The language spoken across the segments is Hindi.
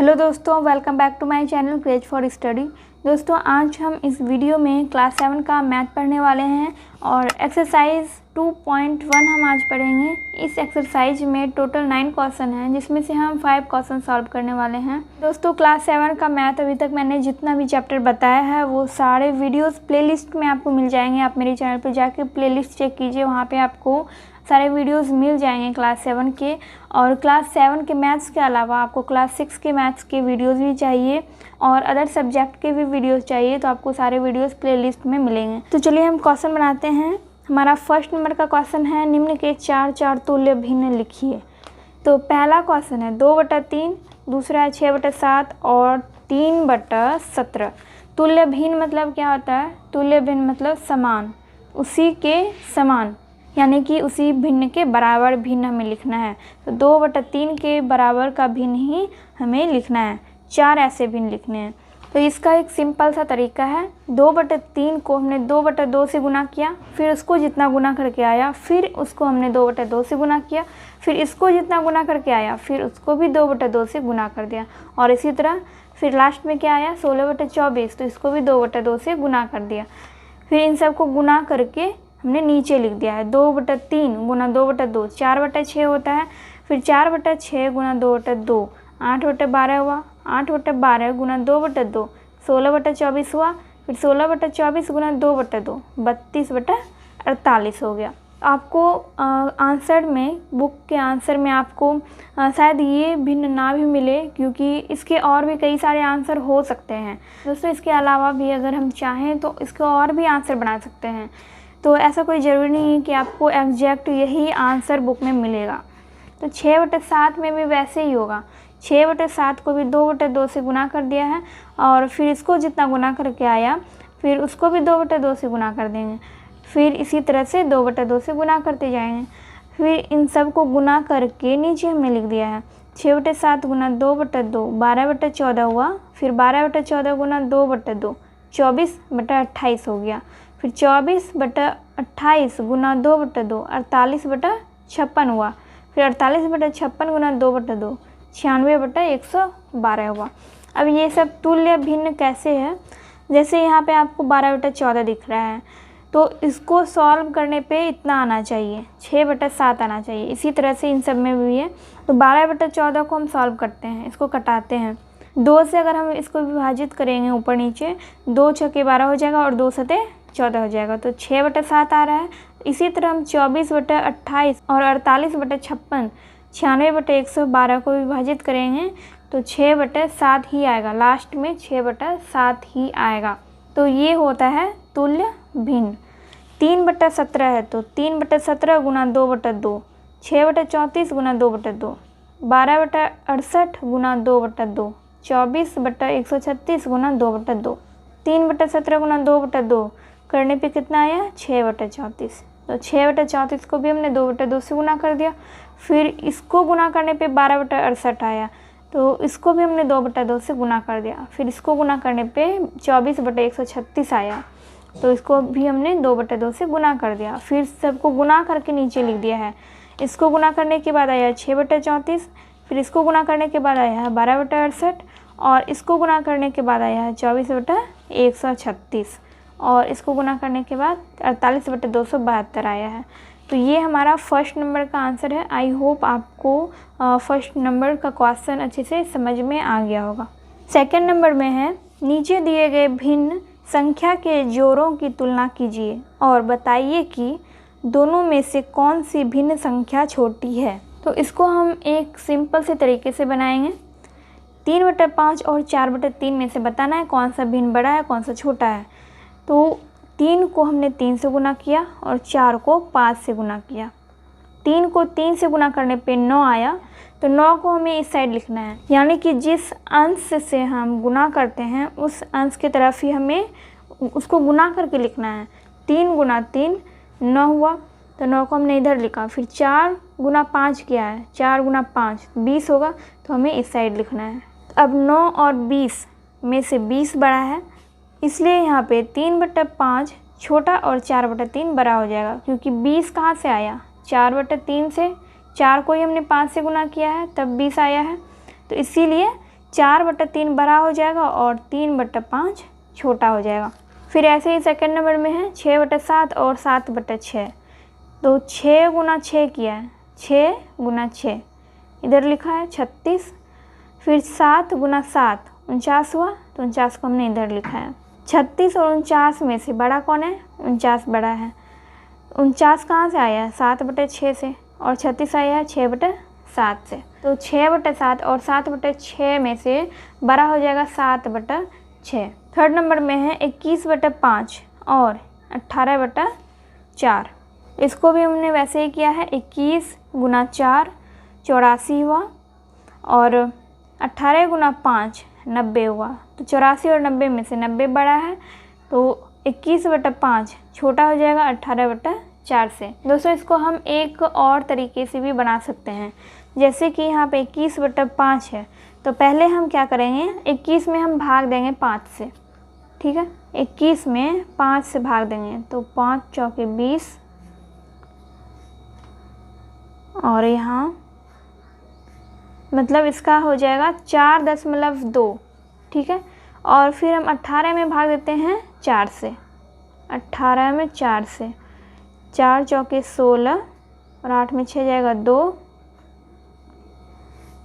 हेलो दोस्तों, welcome back to my channel Craze for Study. दोस्तों, आज हम इस वीडियो में क्लास 7 का मैथ पढ़ने वाले हैं और एक्सरसाइज 2.1 हम आज पढ़ेंगे। इस एक्सरसाइज में टोटल 9 क्वेश्चन हैं, जिसमें से हम 5 क्वेश्चन सॉल्व करने वाले हैं। दोस्तों, क्लास 7 का मैथ अभी तक मैंने जितना भी चैप्टर बताया है वो सारे वीडियोस प्लेलिस्ट में आपको मिल जाएंगे। आप मेरे चैनल पर जाके प्लेलिस्ट चेक कीजिए, वहाँ पे आपको सारे वीडियोस मिल जाएंगे क्लास 7 के। और क्लास 7 के मैथ्स के अलावा आपको क्लास 6 के मैथ्स के वीडियोस भी चाहिए और अदर सब्जेक्ट के भी वीडियोस चाहिए, तो आपको सारे वीडियोस प्लेलिस्ट में मिलेंगे। तो चलिए हम क्वेश्चन बनाते हैं। हमारा फर्स्ट नंबर का क्वेश्चन है, निम्न के 4 तुल्य भिन्न लिखिए। तो पहला क्वेश्चन है 2/3, दूसरा है 6/7 और 3/17। तुल्य भिन्न मतलब क्या होता है? तुल्य भिन्न मतलब समान, उसी के समान, यानी कि उसी भिन्न के बराबर भिन्न हमें लिखना है। तो 2/3 के बराबर का भिन्न ही हमें लिखना है, 4 ऐसे भिन्न लिखने हैं। तो इसका एक सिंपल सा तरीका है, 2/3 को हमने 2/2 से गुना किया, फिर उसको जितना गुना करके आया, फिर उसको हमने 2/2 से गुना किया, फिर इसको जितना गुना करके आया, फिर उसको भी 2/2 से गुना कर दिया। और इसी तरह फिर लास्ट में क्या आया, 16/24, तो इसको भी 2/2 से गुना कर दिया। फिर इन सबको गुना करके हमने नीचे लिख दिया है 2/3 गुना 2/2 4/6 होता है। फिर 4/6 गुना 2/2 8/12 हुआ। 8/12 गुना 2/2 16/24 हुआ। फिर 16/24 गुना 2/2 32/48 हो गया। आपको आंसर में, बुक के आंसर में आपको शायद ये भिन्न ना भी मिले, क्योंकि इसके और भी कई सारे आंसर हो सकते हैं। दोस्तों, इसके अलावा भी अगर हम चाहें तो इसके और भी आंसर बना सकते हैं। तो ऐसा कोई ज़रूरी नहीं है कि आपको एग्जैक्ट यही आंसर बुक में मिलेगा। तो 6/7 में भी वैसे ही होगा। 6/7 को भी 2/2 से गुना कर दिया है और फिर इसको जितना गुना करके आया, फिर उसको भी 2/2 से गुना कर देंगे। फिर इसी तरह से 2/2 से गुना करते जाएंगे। फिर इन सब को गुना करके नीचे हमने लिख दिया है 6/7 गुना 2/2 12/14 हुआ। फिर 12/14 गुना 2/2 24/28 हो गया। फिर 24/28 गुना 2/2 48/56 हुआ। फिर 48/56 गुना 2/2 96/112 हुआ। अब ये सब तुल्य भिन्न कैसे है? जैसे यहाँ पे आपको 12/14 दिख रहा है, तो इसको सॉल्व करने पे इतना आना चाहिए, 6/7 आना चाहिए। इसी तरह से इन सब में भी है। तो 12/14 को हम सॉल्व करते हैं, इसको कटाते हैं। 2 से अगर हम इसको विभाजित करेंगे ऊपर नीचे, 2 छके 12 हो जाएगा और 2 सते 14 हो जाएगा, तो 6/7 आ रहा है। इसी तरह हम 24/28 और 48/56 96/112 को विभाजित करेंगे तो 6/7 ही आएगा, लास्ट में 6/7 ही आएगा। तो ये होता है तुल्य भिन्न। 3/17 है तो 3/17 गुना 2/2 6/34 गुना 2/2 12/68 गुना 2/2 24/136 गुना 2/2 3/17 गुना 2/2 करने पे कितना आया, 6/34। तो 6/34 को भी हमने 2/2 से गुना कर दिया। फिर इसको गुना करने पे 12/68 आया, तो इसको भी हमने 2/2 से गुना कर दिया। फिर इसको गुना करने पे 24/136 आया, तो इसको भी हमने 2/2 से गुना कर दिया। फिर सबको गुना करके नीचे लिख दिया है। इसको गुना करने के बाद आया 6/34, फिर इसको गुना करने के बाद आया है 12/68 और इसको गुना करने के बाद आया है 24/136 और इसको गुना करने के बाद 48/272 आया है। तो ये हमारा फर्स्ट नंबर का आंसर है। आई होप आपको फर्स्ट नंबर का क्वेश्चन अच्छे से समझ में आ गया होगा। सेकंड नंबर में है, नीचे दिए गए भिन्न संख्या के जोड़ों की तुलना कीजिए और बताइए कि दोनों में से कौन सी भिन्न संख्या छोटी है। तो इसको हम एक सिंपल से तरीके से बनाएंगे। 3/5 और 4/3 में से बताना है कौन सा भिन्न बड़ा है, कौन सा छोटा है। तो 3 को हमने 3 से गुना किया और 4 को 5 से गुना किया। 3 को 3 से गुना करने पे 9 आया, तो 9 को हमें इस साइड लिखना है, यानी कि जिस अंश से हम गुना करते हैं उस अंश की तरफ ही हमें उसको गुना करके लिखना है। 3 गुना 3 9 हुआ, तो 9 को हमने इधर लिखा। फिर 4 गुना 5 किया है, 4 गुना 5 20 होगा, तो हमें इस साइड लिखना है। अब 9 और 20 में से 20 बड़ा है, इसलिए यहाँ पे 3/5 छोटा और 4/3 बड़ा हो जाएगा, क्योंकि 20 कहाँ से आया, 4/3 से। 4 को ही हमने 5 से गुना किया है तब 20 आया है, तो इसीलिए 4/3 बड़ा हो जाएगा और 3/5 छोटा हो जाएगा। फिर ऐसे ही सेकंड नंबर में है 6/7 और 7/6। तो 6 गुना 6 किया है, 6 गुना 6 इधर लिखा है 36। फिर 7 गुना 7 49 हुआ, तो 49 को हमने इधर लिखा है। 36 और 49 में से बड़ा कौन है? 49 बड़ा है। 49 कहाँ से आया है? 7/6 से, और 36 आया है 6/7 से। तो 6/7 और 7/6 में से बड़ा हो जाएगा 7/6। थर्ड नंबर में है 21/5 और 18/4। इसको भी हमने वैसे ही किया है। 21 गुना 4 84 हुआ, और 18 गुना 5 90 हुआ। तो 84 और 90 में से 90 बड़ा है, तो 21/5 छोटा हो जाएगा 18/4 से। दोस्तों इसको हम एक और तरीके से भी बना सकते हैं। जैसे कि यहाँ पे 21/5 है, तो पहले हम क्या करेंगे, 21 में हम भाग देंगे 5 से। ठीक है, 21 में 5 से भाग देंगे, तो 5 चौके 20, और यहाँ मतलब इसका हो जाएगा 4.2। ठीक है, और फिर हम 18 में भाग देते हैं 4 से। 18 में 4 से, 4 चौके 16, और 8 में 6 जाएगा 2,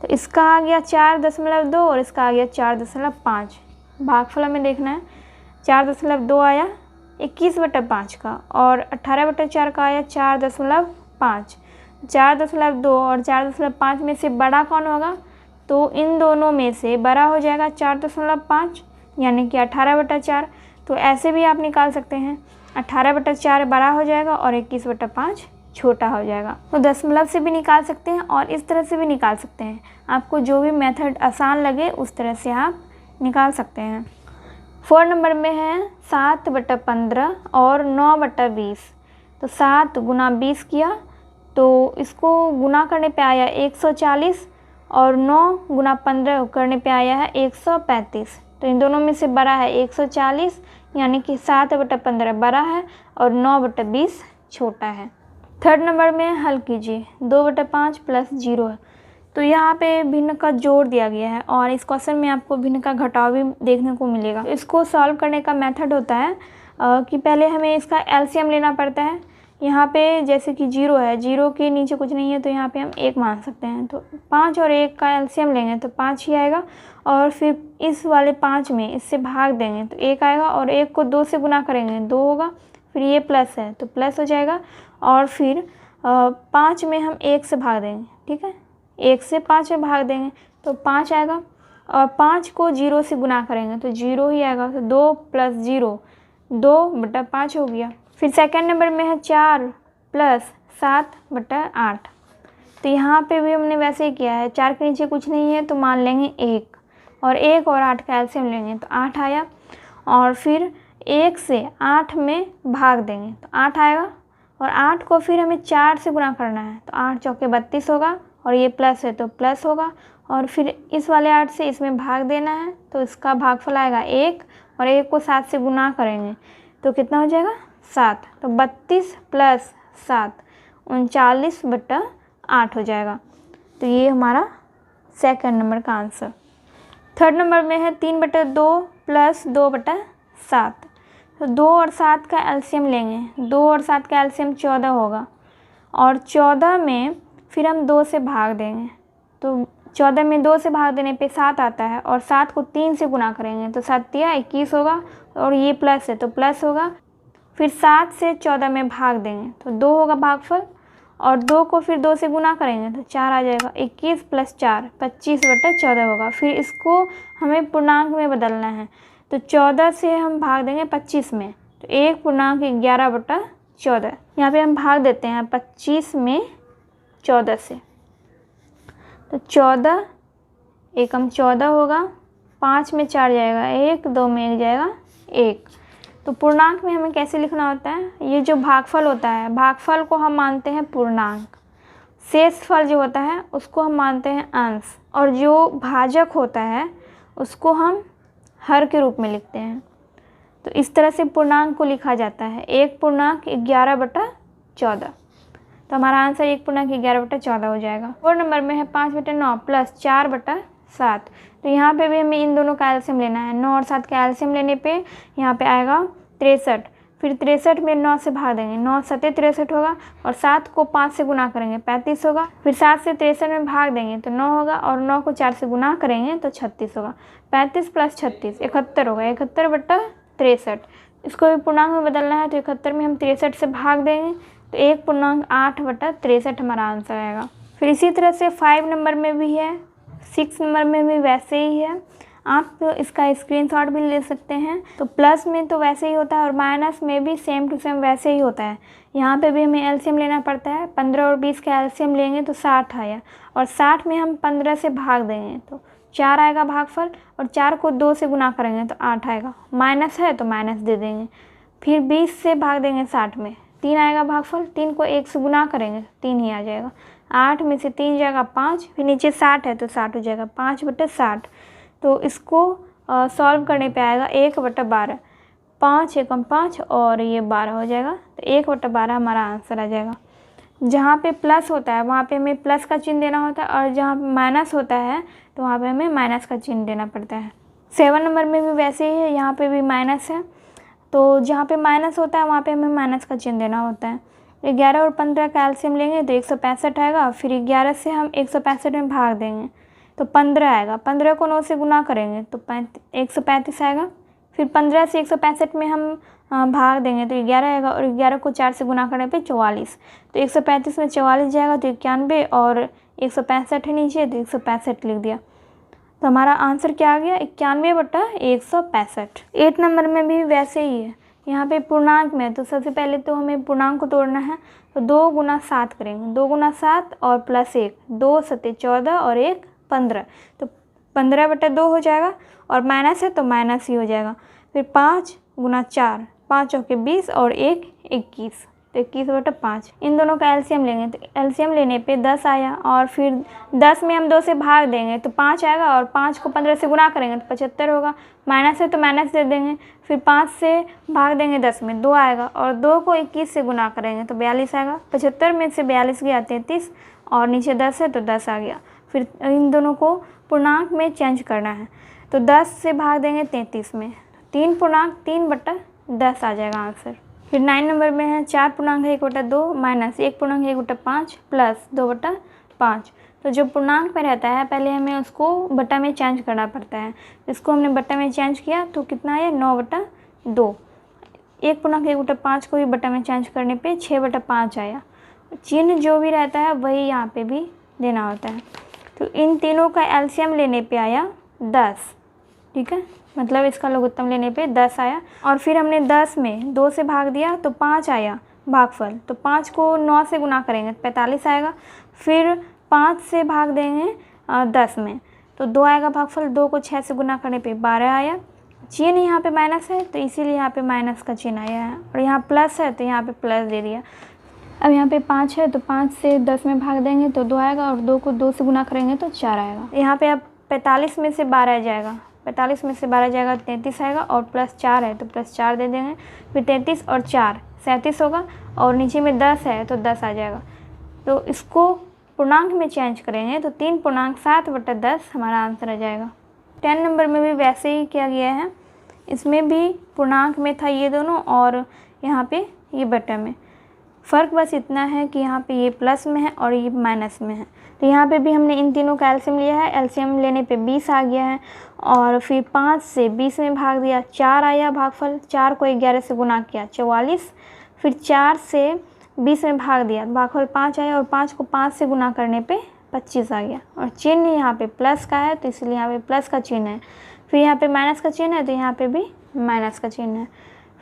तो इसका आ गया 4.2 और इसका आ गया 4.5। भागफल में देखना है, 4.2 आया 21/5 का, और 18/4 का आया 4.5। 4.2 और 4.5 में से बड़ा कौन होगा? तो इन दोनों में से बड़ा हो जाएगा 4.5, यानी कि 18/4। तो ऐसे भी आप निकाल सकते हैं, 18/4 बड़ा हो जाएगा और 21/5 छोटा हो जाएगा। तो दशमलव से भी निकाल सकते हैं और इस तरह से भी निकाल सकते हैं। आपको जो भी मेथड आसान लगे उस तरह से आप निकाल सकते हैं। 4 नंबर में है 7/15 और 9/20। तो 7 गुना 20 किया, तो इसको गुना करने पे आया 140, और 9 गुना 15 करने पे आया है 135। तो इन दोनों में से बड़ा है 140, यानी कि 7/15 बड़ा है और 9/20 छोटा है। थर्ड नंबर में हल कीजिए, 2/5 प्लस 0 है। तो यहाँ पे भिन्न का जोड़ दिया गया है, और इस क्वेश्चन में आपको भिन्न का घटाव भी देखने को मिलेगा। इसको सॉल्व करने का मेथड होता है कि पहले हमें इसका एलसीएम लेना पड़ता है। यहाँ पे जैसे कि 0 है, 0 के नीचे कुछ नहीं है, तो यहाँ पे हम 1 मान सकते हैं। तो 5 और 1 का एलसीएम लेंगे तो 5 ही आएगा, और फिर इस वाले 5 में इससे भाग देंगे तो 1 आएगा, और 1 को 2 से गुना करेंगे 2 होगा। फिर ये प्लस है तो प्लस हो जाएगा, और फिर 5 में हम 1 से भाग देंगे। ठीक है, 1 से 5 में भाग देंगे तो 5 आएगा, और 5 को 0 से गुना करेंगे तो 0 ही आएगा। तो 2 + 0 2/5 हो गया। फिर सेकंड नंबर में है 4 + 7/8। तो यहाँ पे भी हमने वैसे ही किया है, 4 के नीचे कुछ नहीं है तो मान लेंगे 1, और 1 और 8 का एलसीएम लेंगे तो 8 आया, और फिर 1 से 8 में भाग देंगे तो 8 आएगा, और 8 को फिर हमें 4 से गुना करना है तो 8 चौके 32 होगा, और ये प्लस है तो प्लस होगा, और फिर इस वाले 8 से इसमें भाग देना है तो इसका भागफल आएगा 1, और 1 को 7 से गुना करेंगे तो कितना हो जाएगा 7। तो 32 + 7 39/8 हो जाएगा। तो ये हमारा सेकंड नंबर का आंसर। थर्ड नंबर में है 3/2 + 2/7। तो 2 और 7 का एलसीएम लेंगे, 2 और 7 का एलसीएम 14 होगा, और 14 में फिर हम 2 से भाग देंगे। तो 14 में 2 से भाग देने पे 7 आता है, और 7 को 3 से गुना करेंगे तो 7 या 21 होगा, और ये प्लस है तो प्लस होगा। फिर 7 से 14 में भाग देंगे तो 2 होगा भागफल, और 2 को फिर 2 से गुना करेंगे तो 4 आ जाएगा। 21 + 4 25/14 होगा। फिर इसको हमें पूर्णांक में बदलना है, तो 14 से हम भाग देंगे 25 में, तो 1/11/14। यहाँ पे हम भाग देते हैं 25 में 14 से, तो 14 एकम 14 होगा, 5 में 4 जाएगा 1, 2 में 1 जाएगा 1। तो पूर्णांक में हमें कैसे लिखना होता है, ये जो भागफल होता है, भागफल को हम मानते हैं पूर्णांक, शेषफल जो होता है उसको हम मानते हैं अंश, और जो भाजक होता है उसको हम हर के रूप में लिखते हैं। तो इस तरह से पूर्णांक को लिखा जाता है। 1/11/14। तो हमारा आंसर 1/11/14 हो जाएगा। 4 नंबर में है 5/9 + 4/7। 7। तो यहाँ पे भी हमें इन दोनों का एलसीएम लेना है। 9 और 7 का एलसीएम लेने पे यहाँ पे आएगा 63। फिर 63 में 9 से भाग देंगे, 9 सत्ते 63 होगा, और 7 को 5 से गुना करेंगे 35 होगा। फिर 7 से 63 में भाग देंगे तो 9 होगा, और 9 को 4 से गुना करेंगे तो 36 होगा। 35 प्लस 36 71 होगा, 71/63। इसको भी पूर्णांक में बदलना है तो 71 में हम 63 से भाग देंगे तो 1.8/63 हमारा आंसर आएगा। फिर इसी तरह से 5 नंबर में भी है, 6 नंबर में भी वैसे ही है। आप इसका स्क्रीनशॉट भी ले सकते हैं। तो प्लस में तो वैसे ही होता है और माइनस में भी सेम टू सेम वैसे ही होता है। यहाँ पे भी हमें एलसीएम लेना पड़ता है। 15 और 20 का एलसीएम लेंगे तो 60 आया, और 60 में हम 15 से भाग देंगे तो 4 आएगा भागफल, और 4 को 2 से गुना करेंगे तो 8 आएगा। माइनस है तो माइनस दे देंगे। फिर 20 से भाग देंगे 60 में, 3 आएगा भागफल। 3 को 1 से गुना करेंगे तो 3 ही आ जाएगा। 8 में से 3 जाएगा 5, फिर नीचे 60 है तो 60 हो जाएगा, 5/60। तो इसको सॉल्व करने पे आएगा 1/12। 5 एकम 5 और ये 12 हो जाएगा, तो 1/12 हमारा आंसर आ जाएगा। जहाँ पे प्लस होता है वहाँ पे हमें प्लस का चिन्ह देना होता है, और जहाँ पे माइनस होता है तो वहाँ पे हमें माइनस का चिन्ह देना पड़ता है। 7 नंबर में भी वैसे ही है, यहाँ पे भी माइनस है, तो जहाँ पे माइनस होता है वहाँ पे हमें माइनस का चिन्ह देना होता है। 11 और 15 का एलसीएम लेंगे तो 165 आएगा। फिर 11 से हम 165 में भाग देंगे तो 15 आएगा। 15 को 9 से गुना करेंगे तो 135 आएगा। फिर 15 से 165 में हम भाग देंगे तो 11 आएगा, और 11 को 4 से गुना करने पे 44। तो 135 में 44 जाएगा तो 91, और 165 है नीचे तो 165 लिख दिया। तो हमारा आंसर क्या आ गया, 91/165। 8 नंबर में भी वैसे ही है। यहाँ पे पूर्णांक में तो सबसे पहले तो हमें पूर्णांक को तोड़ना है, तो 2 × 7 करेंगे। 2 × 7 और प्लस 1, 2 सत्ते 14 और 1 15, तो 15/2 हो जाएगा, और माइनस है तो माइनस ही हो जाएगा। फिर 5 × 4, 5 चौके 20 और 1 21, तो 21/5। इन दोनों का एलसीएम लेंगे तो एलसीएम लेने पे 10 आया, और फिर 10 में हम 2 से भाग देंगे तो 5 आएगा, और 5 को 15 से गुना करेंगे तो 75 होगा। माइनस है तो माइनस दे देंगे। फिर 5 से भाग देंगे 10 में, 2 आएगा, और 2 को 21 से गुना करेंगे तो 42 आएगा। 75 में से 42 गया 33, और नीचे 10 है तो 10 आ गया। फिर इन दोनों को पूर्णांक में चेंज करना है, तो 10 से भाग देंगे 33 में, 3 पूर्णांक 3/10 आ जाएगा आंसर। फिर 9 नंबर में है 4 पूर्णांक 1/2 माइनस 1 पूर्णांक 1/5 प्लस 2/5। तो जो पूर्णांक में रहता है पहले हमें उसको बटा में चेंज करना पड़ता है। इसको हमने बटा में चेंज किया तो कितना आया, 9/2। 1 पूर्णांक 1/5 को भी बटा में चेंज करने पे 6/5 आया। चिन्ह जो भी रहता है वही यहाँ पे भी देना होता है। तो इन तीनों का एलसीएम लेने पे आया 10, ठीक है, मतलब इसका लघुत्तम लेने पे 10 आया। और फिर हमने 10 में 2 से भाग दिया तो 5 आया भागफल, तो 5 को 9 से गुना करेंगे तो 45 आएगा। फिर 5 से भाग देंगे 10 में तो 2 आएगा भागफल, 2 को 6 से गुना करने पे 12 आया। चिन्ह यहाँ पे माइनस है तो इसीलिए यहाँ पे माइनस का चिन्ह आया है, और यहाँ प्लस है तो यहाँ पे प्लस दे दिया। अब यहाँ पे 5 है तो 5 से 10 में भाग देंगे तो 2 आएगा, और 2 को 2 से गुना करेंगे तो 4 आएगा। यहाँ पे अब 45 में से 12 जाएगा, 45 में से 12 जाएगा 33 आएगा, और प्लस 4 है तो प्लस 4 दे देंगे। फिर 33 और 4 37 होगा, और नीचे में 10 है तो 10 आ जाएगा। तो इसको पूर्णांक में चेंज करेंगे तो 3 पूर्णांक 7/10 हमारा आंसर आ जाएगा। 10 नंबर में भी वैसे ही किया गया है। इसमें भी पूर्णांक में था ये दोनों, और यहाँ पे ये बटा में। फ़र्क बस इतना है कि यहाँ पे ये प्लस में है और ये माइनस में है। तो यहाँ पे भी हमने इन तीनों का एलसीएम लिया है। एलसीएम लेने पे 20 आ गया है, और फिर 5 से 20 में भाग दिया, 4 आया भागफल। 4 को 11 से गुना किया 44। फिर 4 से 20 में भाग दिया, भागफल 5 आया, और 5 को 5 से गुना करने पे 25 आ गया। और चिन्ह यहाँ पे प्लस का है तो इसलिए यहाँ पे प्लस का चिन्ह है। फिर यहाँ पे माइनस का चिन्ह है तो यहाँ पे भी माइनस का चिन्ह है।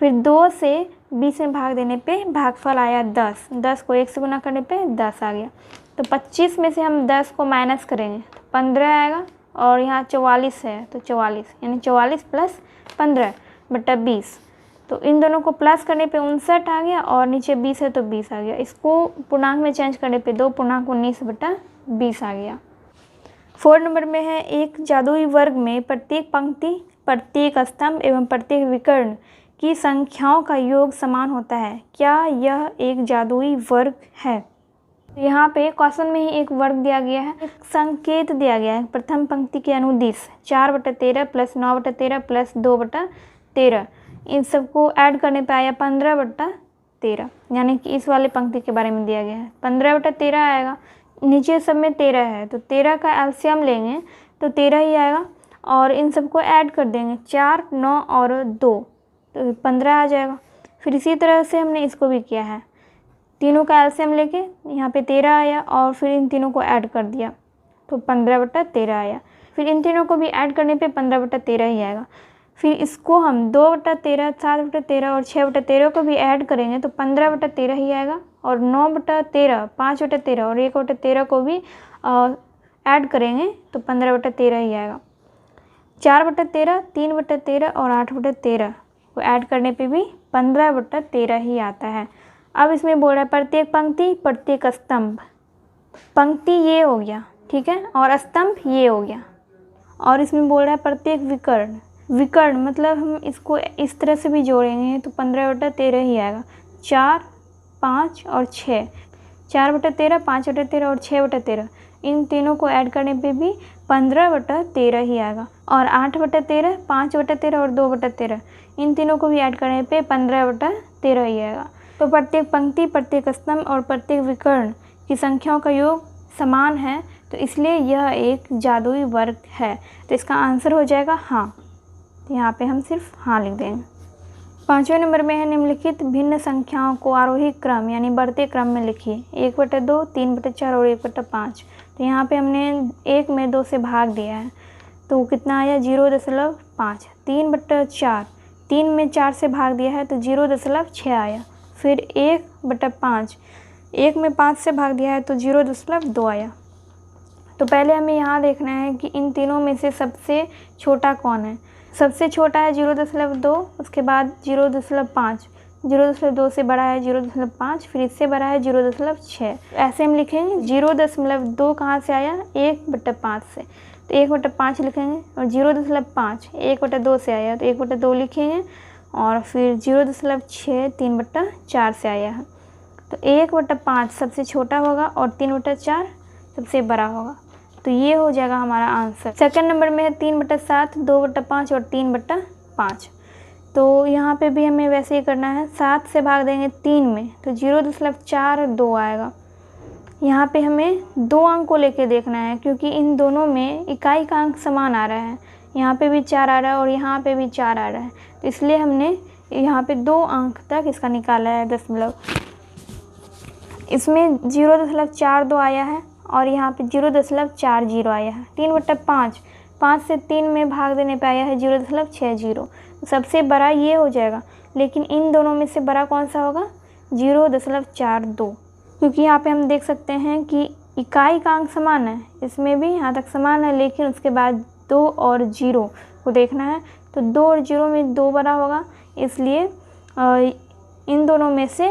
फिर 2 से 20 में भाग देने पे भागफल आया 10। 10 को 1 से गुना करने पे 10 आ गया। तो 25 में से हम 10 को माइनस करेंगे तो 15 आएगा, और यहाँ 44 है तो 44, यानी 44 प्लस 15/20। तो इन दोनों को प्लस करने पे 59 आ गया, और नीचे 20 है तो 20 आ गया। इसको पूर्णांक में चेंज करने पे 2 पूर्णांक 19/20 आ गया। 4 नंबर में है एक जादुई वर्ग में प्रत्येक पंक्ति, प्रत्येक स्तंभ एवं प्रत्येक विकर्ण की संख्याओं का योग समान होता है। क्या यह एक जादुई वर्ग है? यहाँ पे क्वेश्चन में ही एक वर्ग दिया गया है, एक संकेत दिया गया है। प्रथम पंक्ति के अनुदिश 4/13 + 9/13 + 2/13, इन सबको ऐड करने पे आया 15/13, यानी कि इस वाले पंक्ति के बारे में दिया गया है। 15/13 आएगा, नीचे सब में 13 है तो 13 का एलसीएम लेंगे तो 13 ही आएगा और इन सबको ऐड कर देंगे 4, 9 और 2 तो 15 आ जाएगा। फिर इसी तरह से हमने इसको भी किया है, तीनों का एलसीएम लेके यहाँ पे 13 आया और फिर इन तीनों को ऐड कर दिया तो 15/13 आया। फिर इन तीनों को भी ऐड करने पे 15/13 ही आएगा। फिर इसको हम 2/13, 7/13 और 6/13 को भी ऐड करेंगे तो 15/13 ही आएगा और 9/13, 5/13 और 1/13 को भी ऐड करेंगे तो 15/13 ही आएगा। 4/13, 3/13 और 8/13 को ऐड करने पे भी 15/13 ही आता है। अब इसमें बोल रहा है प्रत्येक पंक्ति प्रत्येक स्तंभ, पंक्ति ये हो गया, ठीक है, और स्तंभ ये हो गया। और इसमें बोल रहा है प्रत्येक विकर्ण, विकर्ण मतलब हम इसको इस तरह से भी जोड़ेंगे तो 15/13 ही आएगा। 4, 5 और 6, 4/13, 5/13 और 6/13, इन तीनों को ऐड करने पे भी 15/13 ही आएगा। और 8/13, 5/13 और 2/13, इन तीनों को भी ऐड करने पे 15/13 ही आएगा। तो प्रत्येक पंक्ति प्रत्येक स्तंभ और प्रत्येक विकर्ण की संख्याओं का योग समान है, तो इसलिए यह एक जादुई वर्ग है। तो इसका आंसर हो जाएगा हाँ। तो यहाँ पे हम सिर्फ हाँ लिख देंगे। 5वें नंबर में है निम्नलिखित भिन्न संख्याओं को आरोही क्रम यानी बढ़ते क्रम में लिखिए। 1/2, 3/4 और 1/5। तो यहाँ पे हमने 1 में 2 से भाग दिया है तो कितना आया 0.5। 3/4, 3 में 4 से भाग दिया है तो 0.6 आया। फिर 1/5, 1 में 5 से भाग दिया है तो 0.2 आया। तो पहले हमें यहाँ देखना है कि इन तीनों में से सबसे छोटा कौन है। सबसे छोटा है 0.2, उसके बाद 0.5, 0.2 से बड़ा है 0.5, फिर इससे बड़ा है 0.6। ऐसे हम लिखेंगे 0.2 कहाँ से आया 1/5 से, तो 1/5 लिखेंगे। और 0.5 1/2 से आया तो 1/2 लिखेंगे। और फिर 0.6 3/4 से आया है तो 1/5 सबसे छोटा होगा और 3/4 सबसे बड़ा होगा। तो ये हो जाएगा हमारा आंसर। सेकंड नंबर में है 3/7, 2/5 और 3/5। तो यहाँ पे भी हमें वैसे ही करना है, 7 से भाग देंगे 3 में तो 0.42 आएगा। यहाँ पे हमें 2 अंक को लेके देखना है क्योंकि इन दोनों में इकाई का अंक समान आ रहा है। यहाँ पे भी 4 आ रहा है और यहाँ पे भी 4 आ रहा है, तो इसलिए हमने यहाँ पे 2 अंक तक इसका निकाला है दशमलव। इसमें 0.42 आया है और यहाँ पे 0.40 आया है। 3/5, 5 से 3 में भाग देने पे आया है 0.60। तो सबसे बड़ा ये हो जाएगा, लेकिन इन दोनों में से बड़ा कौन सा होगा 0.42, क्योंकि यहाँ पे हम देख सकते हैं कि इकाई का अंक समान है, इसमें भी यहाँ तक समान है, लेकिन उसके बाद 2 और 0 को देखना है। तो 2 और 0 में 2 बड़ा होगा, इसलिए इन दोनों में से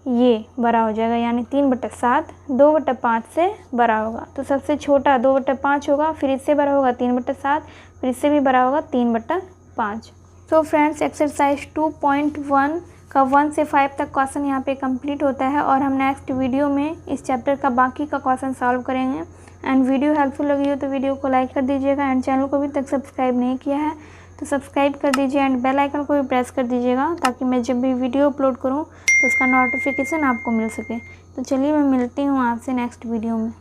ये बड़ा हो जाएगा, यानी 3/7 2/5 से बड़ा होगा। तो सबसे छोटा 2/5 होगा, फिर इससे बड़ा होगा 3/7, फिर इससे भी बड़ा होगा 3/5। तो फ्रेंड्स एक्सरसाइज 2.1 का 1 से 5 तक क्वेश्चन यहाँ पे कंप्लीट होता है और हम नेक्स्ट वीडियो में इस चैप्टर का बाकी का क्वेश्चन सॉल्व करेंगे। एंड वीडियो हेल्पफुल लगी हो तो वीडियो को लाइक कर दीजिएगा एंड चैनल को अभी तक सब्सक्राइब नहीं किया है तो सब्सक्राइब कर दीजिए एंड बेल आइकन को भी प्रेस कर दीजिएगा ताकि मैं जब भी वीडियो अपलोड करूँ तो उसका नोटिफिकेशन आपको मिल सके। तो चलिए मैं मिलती हूँ आपसे नेक्स्ट वीडियो में।